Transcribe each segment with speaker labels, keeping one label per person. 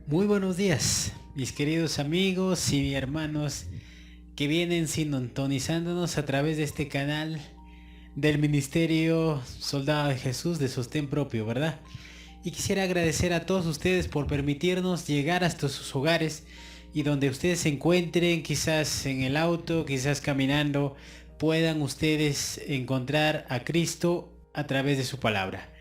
Speaker 1: Muy buenos días, mis queridos amigos y hermanos que vienen sintonizándonos a través de este canal del Ministerio Soldado de Jesús de Sostén Propio, ¿verdad? Y quisiera agradecer a todos ustedes por permitirnos llegar hasta sus hogares y donde ustedes se encuentren, quizás en el auto, quizás caminando, puedan ustedes encontrar a Cristo a través de su palabra.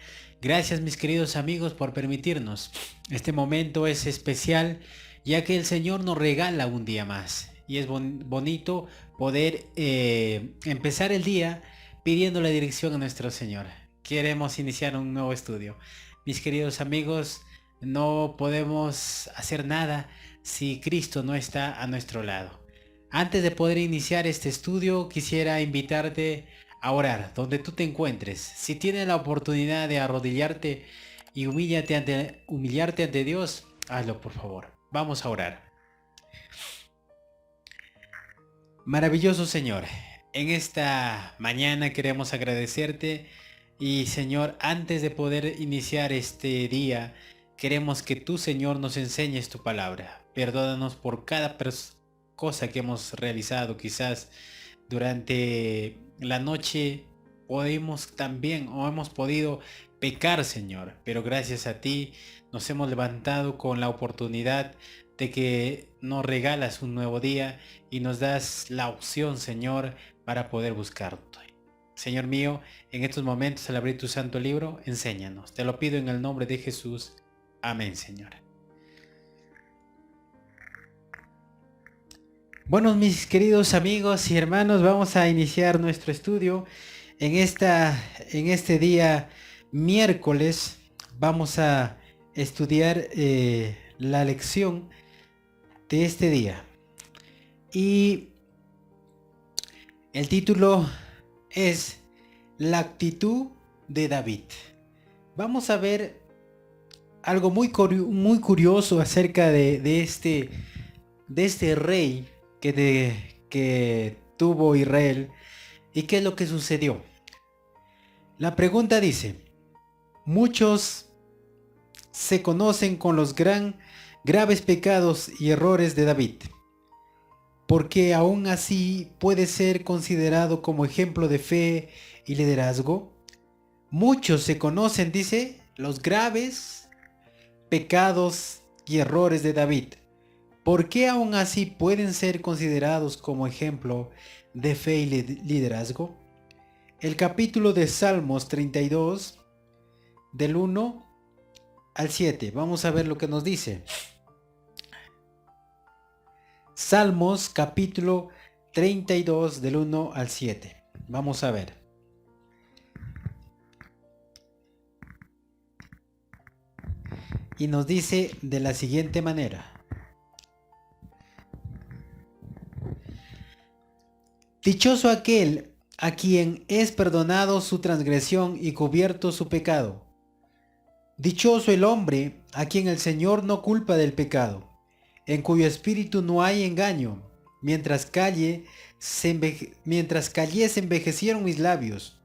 Speaker 1: Gracias, mis queridos amigos, por permitirnos. Este momento es especial ya que el Señor nos regala un día más y es bonito poder empezar el día pidiendo la dirección a nuestro Señor. Queremos iniciar un nuevo estudio. Mis queridos amigos, no podemos hacer nada si Cristo no está a nuestro lado. Antes de poder iniciar este estudio, quisiera invitarte a orar donde tú te encuentres. Si tienes la oportunidad de arrodillarte y humillarte ante Dios, hazlo por favor. Vamos a orar. Maravilloso Señor, en esta mañana queremos agradecerte y Señor, antes de poder iniciar este día, queremos que tú Señor nos enseñes tu palabra. Perdónanos por cada cosa que hemos realizado, quizás durante la noche podemos también o hemos podido pecar, Señor, pero gracias a ti nos hemos levantado con la oportunidad de que nos regalas un nuevo día y nos das la opción, Señor, para poder buscarte. Señor mío, en estos momentos al abrir tu santo libro, enséñanos. Te lo pido en el nombre de Jesús. Amén, Señor. Bueno, mis queridos amigos y hermanos, vamos a iniciar nuestro estudio. En este día miércoles vamos a estudiar la lección de este día. Y el título es La actitud de David. Vamos a ver algo muy curioso acerca de este rey que tuvo Israel y qué es lo que sucedió. La pregunta dice: muchos se conocen con los graves pecados y errores de David, porque aún así puede ser considerado como ejemplo de fe y liderazgo. Muchos se conocen, dice, los graves pecados y errores de David, ¿por qué aún así pueden ser considerados como ejemplo de fe y liderazgo? El capítulo de Salmos 32, del 1 al 7. Vamos a ver lo que nos dice. Salmos capítulo 32, del 1 al 7. Vamos a ver. Y nos dice de la siguiente manera: dichoso aquel a quien es perdonado su transgresión y cubierto su pecado. Dichoso el hombre a quien el Señor no culpa del pecado, en cuyo espíritu no hay engaño. Mientras callé se envejecieron mis labios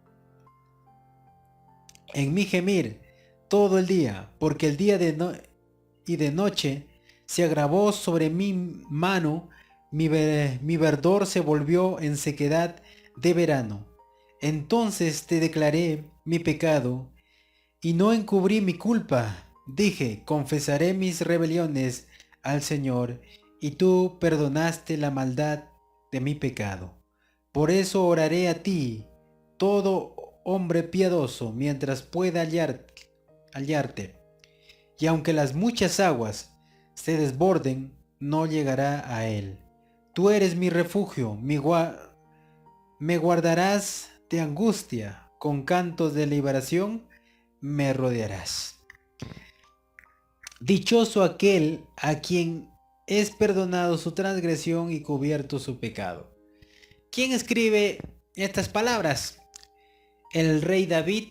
Speaker 1: en mi gemir todo el día, porque el día y de noche se agravó sobre mi mano. Mi verdor se volvió en sequedad de verano. Entonces te declaré mi pecado y no encubrí mi culpa. Dije: confesaré mis rebeliones al Señor, y tú perdonaste la maldad de mi pecado. Por eso oraré a ti, todo hombre piadoso, mientras pueda hallarte. Y aunque las muchas aguas se desborden, no llegará a él. Tú eres mi refugio, me guardarás de angustia, con cantos de liberación me rodearás. Dichoso aquel a quien es perdonado su transgresión y cubierto su pecado. ¿Quién escribe estas palabras? El rey David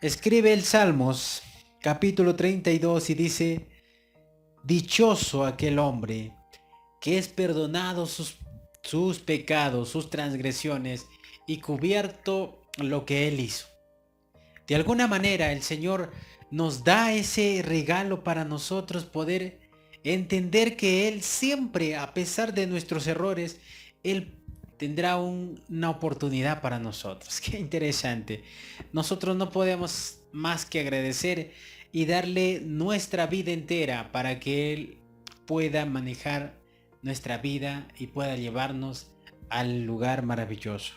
Speaker 1: escribe el Salmos capítulo 32 y dice: dichoso aquel hombre que es perdonado sus pecados, sus transgresiones y cubierto lo que él hizo. De alguna manera el Señor nos da ese regalo para nosotros poder Entender que Él siempre, a pesar de nuestros errores, Él tendrá una oportunidad para nosotros. Qué interesante. Nosotros no podemos más que agradecer y darle nuestra vida entera para que Él pueda manejar nuestra vida y pueda llevarnos al lugar maravilloso.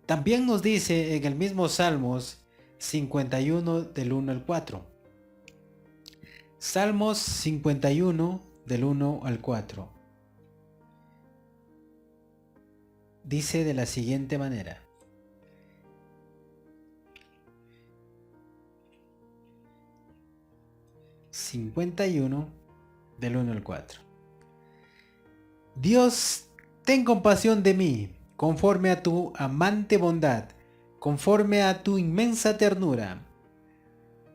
Speaker 1: También nos dice en el mismo Salmos 51 del 1 al 4. Salmos 51 del 1 al 4. Dice de la siguiente manera. ...51 del 1 al 4... Dios, ten compasión de mí, conforme a tu amante bondad, conforme a tu inmensa ternura.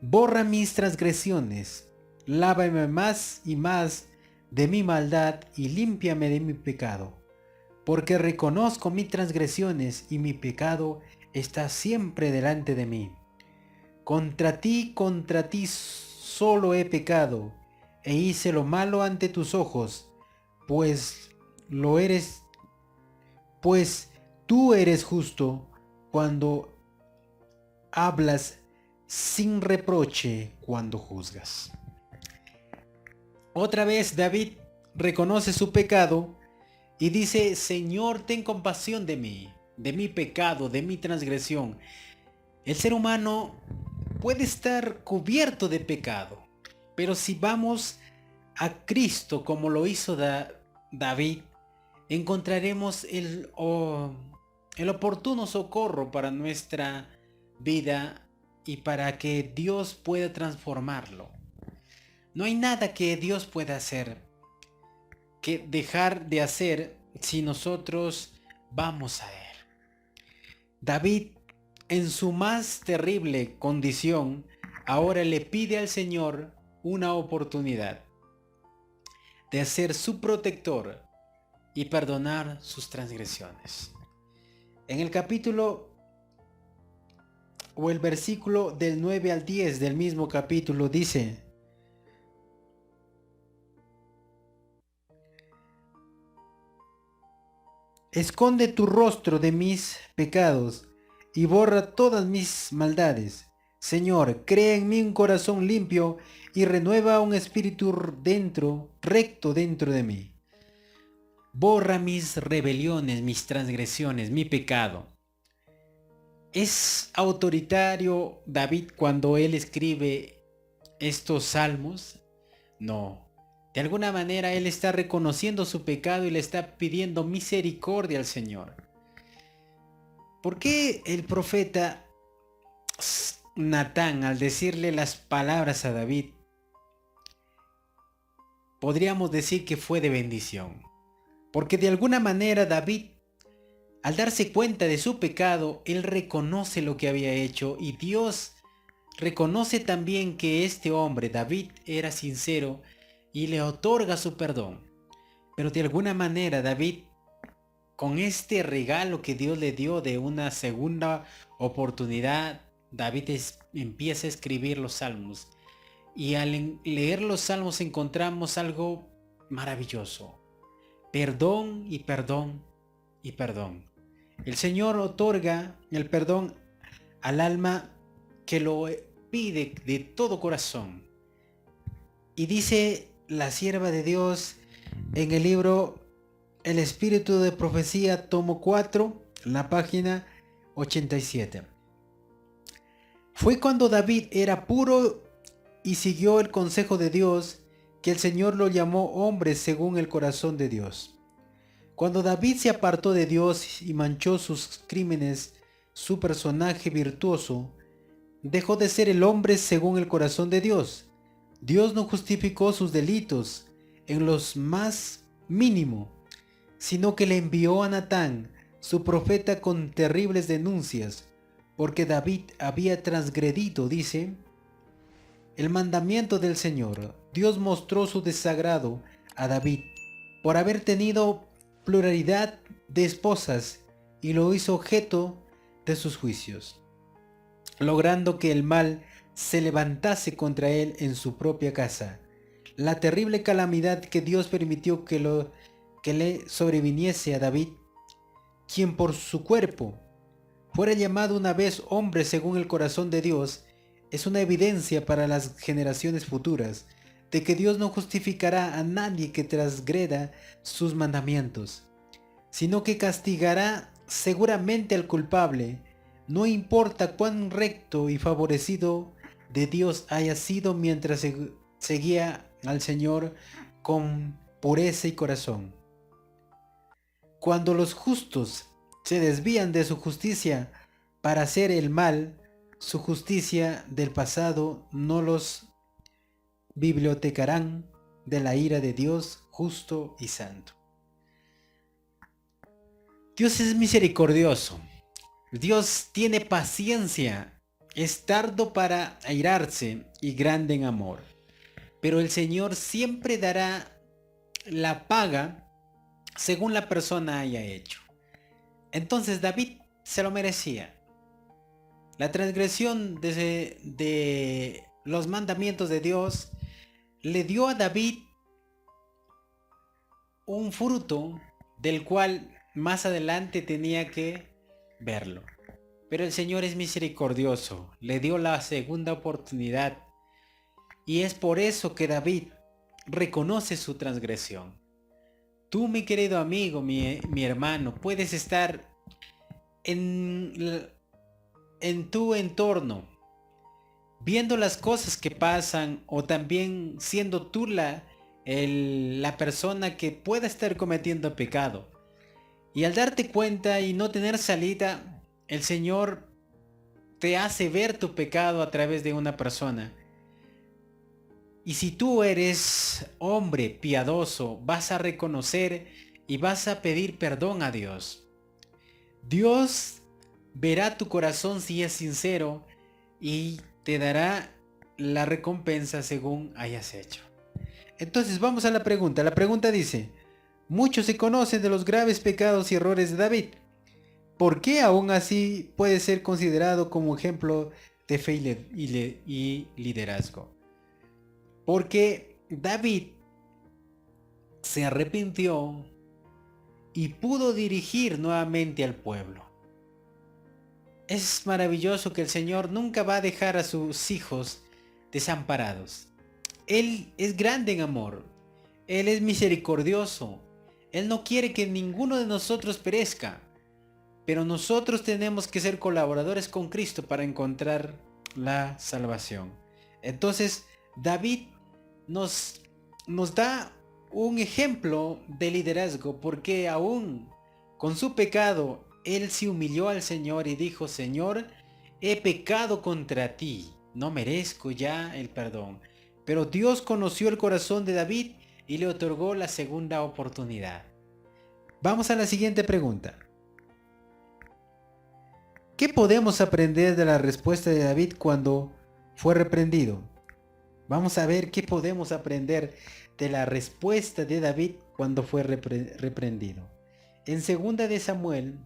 Speaker 1: Borra mis transgresiones, lávame más y más de mi maldad y límpiame de mi pecado, porque reconozco mis transgresiones y mi pecado está siempre delante de mí. Contra ti solo he pecado, e hice lo malo ante tus ojos, pues tú eres justo cuando hablas, sin reproche cuando juzgas. Otra vez David reconoce su pecado y dice: Señor, ten compasión de mí, de mi pecado, de mi transgresión. El ser humano puede estar cubierto de pecado, pero si vamos a Cristo como lo hizo David, encontraremos el oportuno socorro para nuestra vida y para que Dios pueda transformarlo. No hay nada que Dios pueda hacer, que dejar de hacer si nosotros vamos a Él. David, en su más terrible condición, ahora le pide al Señor una oportunidad de ser su protector y perdonar sus transgresiones. En el capítulo o el versículo del 9 al 10 del mismo capítulo dice: esconde tu rostro de mis pecados y borra todas mis maldades. Señor, crea en mí un corazón limpio y renueva un espíritu recto dentro de mí. Borra mis rebeliones, mis transgresiones, mi pecado. ¿Es autoritario David cuando él escribe estos salmos? No. De alguna manera él está reconociendo su pecado y le está pidiendo misericordia al Señor. ¿Por qué el profeta Natán, al decirle las palabras a David, podríamos decir que fue de bendición? Porque de alguna manera David, al darse cuenta de su pecado, él reconoce lo que había hecho y Dios reconoce también que este hombre, David, era sincero y le otorga su perdón. Pero de alguna manera David, con este regalo que Dios le dio de una segunda oportunidad, David empieza a escribir los salmos. Y al leer los salmos encontramos algo maravilloso. Perdón y perdón y perdón. El Señor otorga el perdón al alma que lo pide de todo corazón. Y dice la sierva de Dios en el libro El Espíritu de Profecía, tomo 4, la página 87. Fue cuando David era puro y siguió el consejo de Dios que el Señor lo llamó hombre según el corazón de Dios. Cuando David se apartó de Dios y manchó sus crímenes, su personaje virtuoso dejó de ser el hombre según el corazón de Dios. Dios no justificó sus delitos en los más mínimo, sino que le envió a Natán, su profeta, con terribles denuncias, porque David había transgredido, dice, el mandamiento del Señor. Dios mostró su desagrado a David por haber tenido pluralidad de esposas y lo hizo objeto de sus juicios, logrando que el mal se levantase contra él en su propia casa. la terrible calamidad que Dios permitió que le sobreviniese a David, quien por su cuerpo fuera llamado una vez hombre según el corazón de Dios, es una evidencia para las generaciones futuras de que Dios no justificará a nadie que transgreda sus mandamientos, sino que castigará seguramente al culpable, no importa cuán recto y favorecido de Dios haya sido mientras seguía al Señor con pureza y corazón. Cuando los justos se desvían de su justicia para hacer el mal, su justicia del pasado no los bibliotecarán de la ira de Dios justo y santo. Dios es misericordioso. Dios tiene paciencia, es tardo para airarse y grande en amor. Pero el Señor siempre dará la paga según la persona haya hecho. Entonces David se lo merecía. La transgresión de los mandamientos de Dios le dio a David un fruto del cual más adelante tenía que verlo. Pero el Señor es misericordioso, le dio la segunda oportunidad y es por eso que David reconoce su transgresión. Tú, mi querido amigo, mi hermano, puedes estar en tu entorno, viendo las cosas que pasan, o también siendo tú la persona que pueda estar cometiendo pecado. Y al darte cuenta y no tener salida, el Señor te hace ver tu pecado a través de una persona. Y si tú eres hombre piadoso, vas a reconocer y vas a pedir perdón a Dios. Dios verá tu corazón si es sincero y te dará la recompensa según hayas hecho. Entonces vamos a la pregunta. La pregunta dice: muchos se conocen de los graves pecados y errores de David. ¿Por qué aún así puede ser considerado como ejemplo de fe y liderazgo? Porque David se arrepintió y pudo dirigir nuevamente al pueblo. Es maravilloso que el Señor nunca va a dejar a sus hijos desamparados. Él es grande en amor. Él es misericordioso. Él no quiere que ninguno de nosotros perezca. Pero nosotros tenemos que ser colaboradores con Cristo para encontrar la salvación. Entonces, David nos da un ejemplo de liderazgo, porque aún con su pecado, él se humilló al Señor y dijo: Señor, he pecado contra ti, no merezco ya el perdón. Pero Dios conoció el corazón de David y le otorgó la segunda oportunidad. Vamos a la siguiente pregunta. ¿Qué podemos aprender de la respuesta de David cuando fue reprendido? Vamos a ver qué podemos aprender de la respuesta de David cuando fue reprendido. En 2 de Samuel,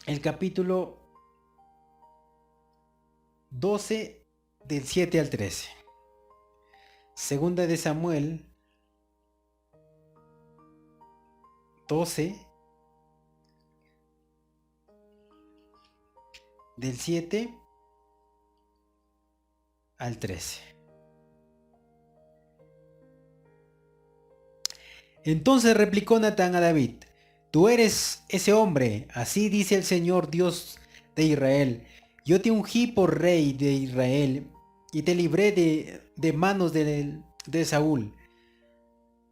Speaker 1: el capítulo 12, del 7 al 13. 2 de Samuel 12, del 7 al 13. Entonces replicó Natán a David: tú eres ese hombre, así dice el Señor Dios de Israel. Yo te ungí por rey de Israel y te libré de manos de Saúl.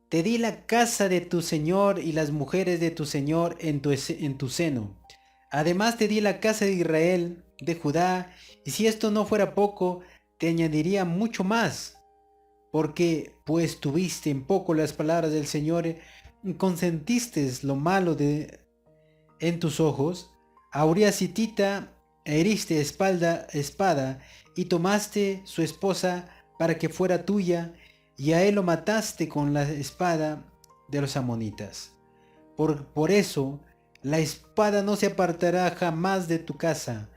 Speaker 1: Te di la casa de tu Señor y las mujeres de tu Señor en tu seno. Además te di la casa de Israel, de Judá, y si esto no fuera poco, te añadiría mucho más. Porque pues tuviste en poco las palabras del Señor, y consentiste lo malo en tus ojos. A Urías hitita heriste espada y tomaste su esposa para que fuera tuya, y a él lo mataste con la espada de los amonitas. Por eso la espada no se apartará jamás de tu casa,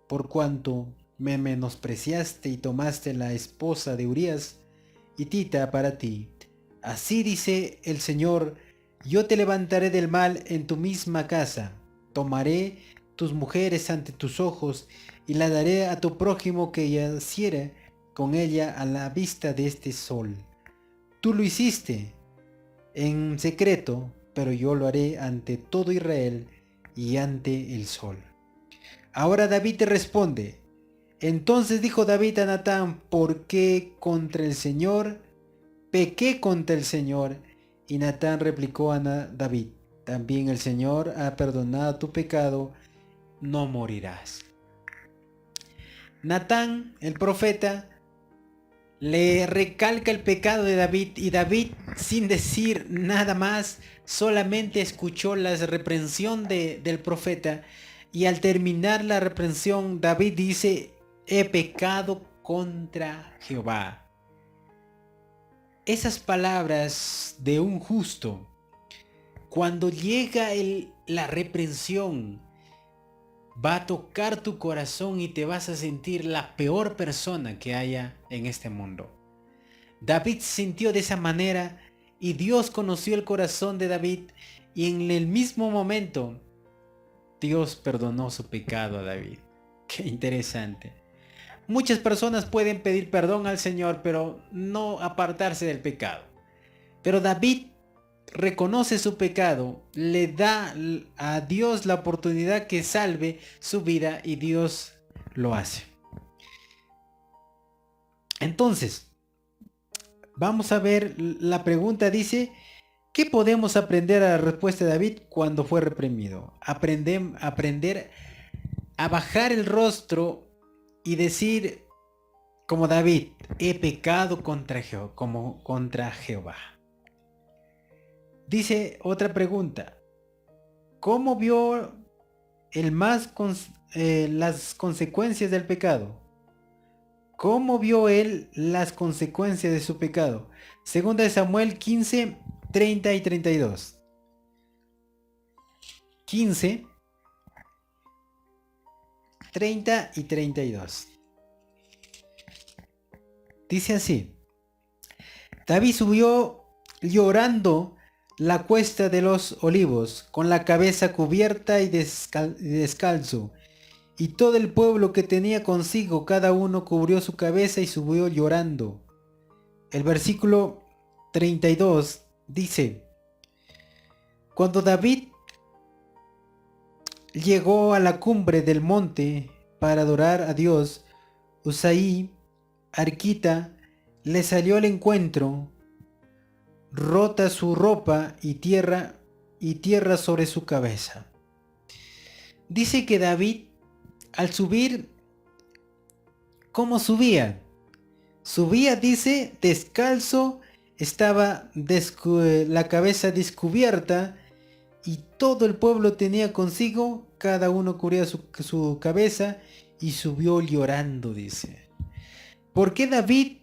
Speaker 1: por cuanto me menospreciaste y tomaste la esposa de Urías, hitita para ti. Así dice el Señor, yo te levantaré del mal en tu misma casa, tomaré tus mujeres ante tus ojos y la daré a tu prójimo que yaciere con ella a la vista de este sol. Tú lo hiciste en secreto, pero yo lo haré ante todo Israel y ante el sol. Ahora David te responde. Entonces dijo David a Natán, ¿por qué contra el Señor? Pequé contra el Señor. Y Natán replicó a David, también el Señor ha perdonado tu pecado, no morirás. Natán, el profeta, le recalca el pecado de David y David, sin decir nada más, solamente escuchó la reprensión del profeta, y al terminar la reprensión David dice, he pecado contra Jehová. Esas palabras de un justo, cuando llega la reprensión, va a tocar tu corazón y te vas a sentir la peor persona que haya en este mundo. David se sintió de esa manera y Dios conoció el corazón de David, y en el mismo momento Dios perdonó su pecado a David. Qué interesante. Muchas personas pueden pedir perdón al Señor, pero no apartarse del pecado. Pero David reconoce su pecado, le da a Dios la oportunidad que salve su vida y Dios lo hace. Entonces, vamos a ver la pregunta, dice, ¿qué podemos aprender a la respuesta de David cuando fue reprimido? Aprender a bajar el rostro y decir, como David, he pecado contra Jehová. Dice otra pregunta, ¿cómo vio las consecuencias del pecado? ¿Cómo vio él las consecuencias de su pecado? Segunda de Samuel 15, 30 y 32. 15, 30 y 32. Dice así, David subió llorando la cuesta de los olivos, con la cabeza cubierta y descalzo, y todo el pueblo que tenía consigo, cada uno cubrió su cabeza y subió llorando. El versículo 32 dice, cuando David llegó a la cumbre del monte para adorar a Dios, Usaí, arquita, le salió al encuentro, rota su ropa y tierra sobre su cabeza. Dice que David, al subir, ¿cómo subía? Subía, dice, descalzo, estaba la cabeza descubierta, y todo el pueblo tenía consigo, cada uno cubría su cabeza, y subió llorando, dice. ¿Por qué David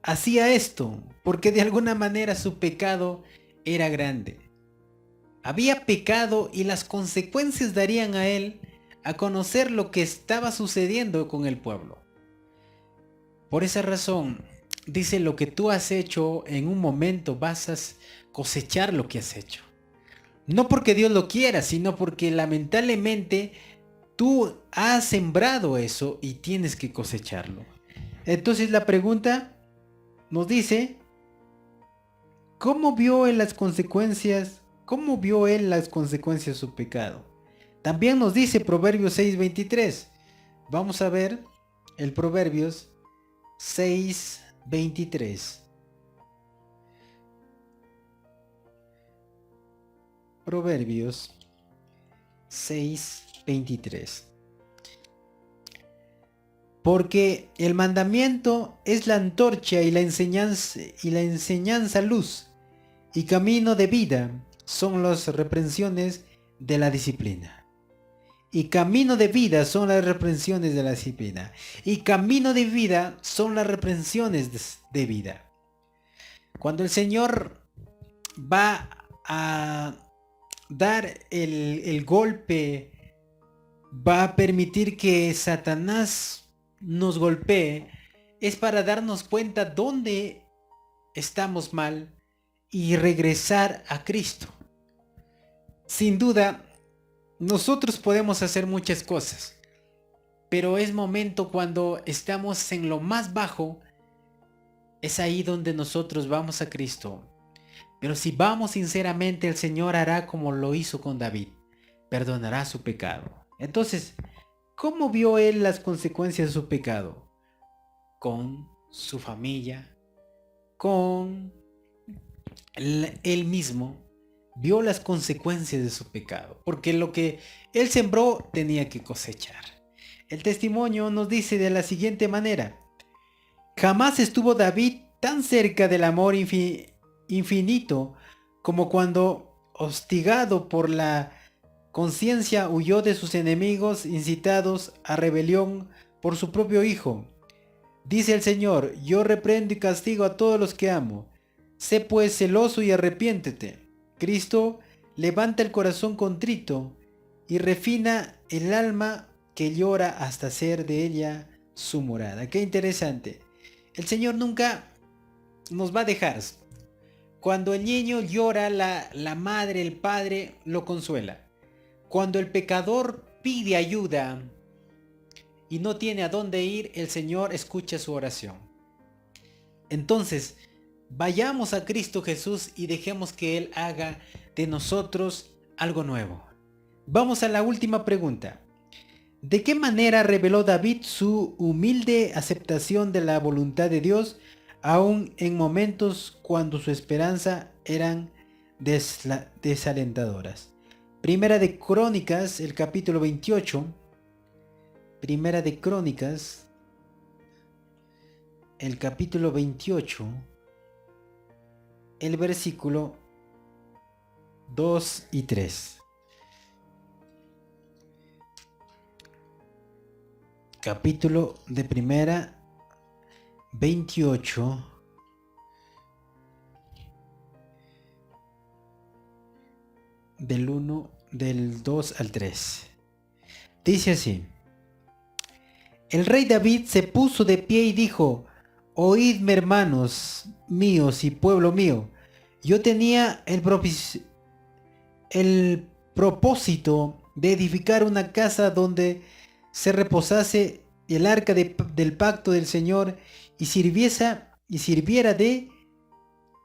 Speaker 1: hacía esto? Porque de alguna manera su pecado era grande. Había pecado y las consecuencias darían a él a conocer lo que estaba sucediendo con el pueblo. Por esa razón, dice, lo que tú has hecho en un momento vas a cosechar lo que has hecho. No porque Dios lo quiera, sino porque lamentablemente tú has sembrado eso y tienes que cosecharlo. Entonces la pregunta nos dice, ¿cómo vio él las consecuencias? ¿Cómo vio él las consecuencias de su pecado? También nos dice Proverbios 6:23. Vamos a ver el Proverbios 6:23. Proverbios 6:23. Porque el mandamiento es la antorcha y la enseñanza luz, y camino de vida son las reprensiones de la disciplina. Y camino de vida son las reprensiones de la disciplina. Y camino de vida son las reprensiones de vida. Cuando el Señor va a dar el golpe, va a permitir que Satanás nos golpee, es para darnos cuenta dónde estamos mal y regresar a Cristo. Sin duda, nosotros podemos hacer muchas cosas, pero es momento cuando estamos en lo más bajo, es ahí donde nosotros vamos a Cristo. Pero si vamos sinceramente, el Señor hará como lo hizo con David, perdonará su pecado. Entonces, ¿cómo vio él las consecuencias de su pecado? Con su familia, con él mismo, vio las consecuencias de su pecado, porque lo que él sembró tenía que cosechar. El testimonio nos dice de la siguiente manera: jamás estuvo David tan cerca del amor infinito como cuando, hostigado por la conciencia, huyó de sus enemigos incitados a rebelión por su propio hijo. Dice el Señor: yo reprendo y castigo a todos los que amo. Sé pues celoso y arrepiéntete. Cristo levanta el corazón contrito y refina el alma que llora hasta hacer de ella su morada. Qué interesante. El Señor nunca nos va a dejar. Cuando el niño llora, la madre, el padre lo consuela. Cuando el pecador pide ayuda y no tiene a dónde ir, el Señor escucha su oración. Entonces, vayamos a Cristo Jesús y dejemos que Él haga de nosotros algo nuevo. Vamos a la última pregunta. ¿De qué manera reveló David su humilde aceptación de la voluntad de Dios, aun en momentos cuando su esperanza eran desalentadoras? Primera de Crónicas, el capítulo 28. Primera de Crónicas, el capítulo 28, el versículo 2 y 3. Capítulo de Primera 28, del 2 al 3. Dice así: el rey David se puso de pie y dijo: oídme, hermanos míos y pueblo mío. Yo tenía el propósito de edificar una casa donde se reposase el arca del pacto del Señor y sirviera de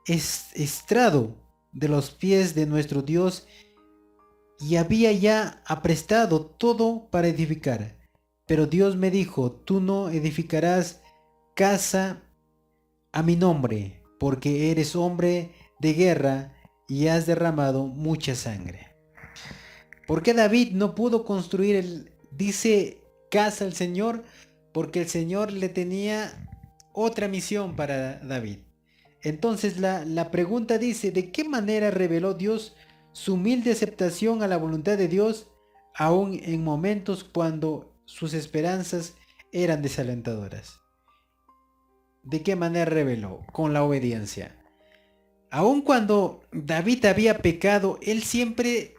Speaker 1: estrado de los pies de nuestro Dios, y había ya aprestado todo para edificar. Pero Dios me dijo: tú no edificarás casa a mi nombre, porque eres hombre de guerra y has derramado mucha sangre. ¿Por qué David no pudo construir dice casa al Señor? Porque el Señor le tenía otra misión para David. Entonces la pregunta dice: ¿de qué manera reveló Dios su humilde aceptación a la voluntad de Dios, aun en momentos cuando sus esperanzas eran desalentadoras? ¿De qué manera reveló? Con la obediencia. Aun cuando David había pecado, él siempre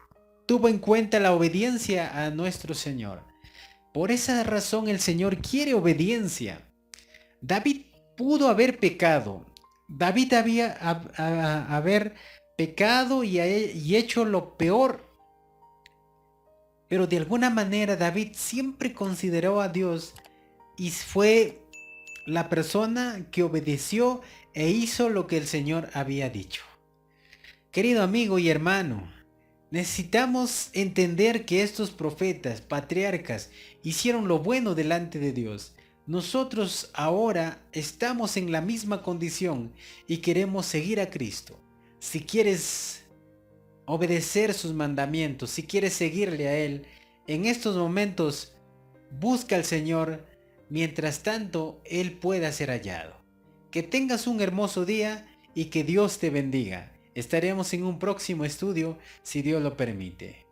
Speaker 1: tuvo en cuenta la obediencia a nuestro Señor. Por esa razón el Señor quiere obediencia. David pudo haber pecado. David había haber pecado y hecho lo peor. Pero de alguna manera David siempre consideró a Dios y fue la persona que obedeció e hizo lo que el Señor había dicho. Querido amigo y hermano, necesitamos entender que estos profetas, patriarcas, hicieron lo bueno delante de Dios. Nosotros ahora estamos en la misma condición y queremos seguir a Cristo. Si quieres obedecer sus mandamientos, si quieres seguirle a Él, en estos momentos busca al Señor. Mientras tanto, Él pueda ser hallado. Que tengas un hermoso día y que Dios te bendiga. Estaremos en un próximo estudio si Dios lo permite.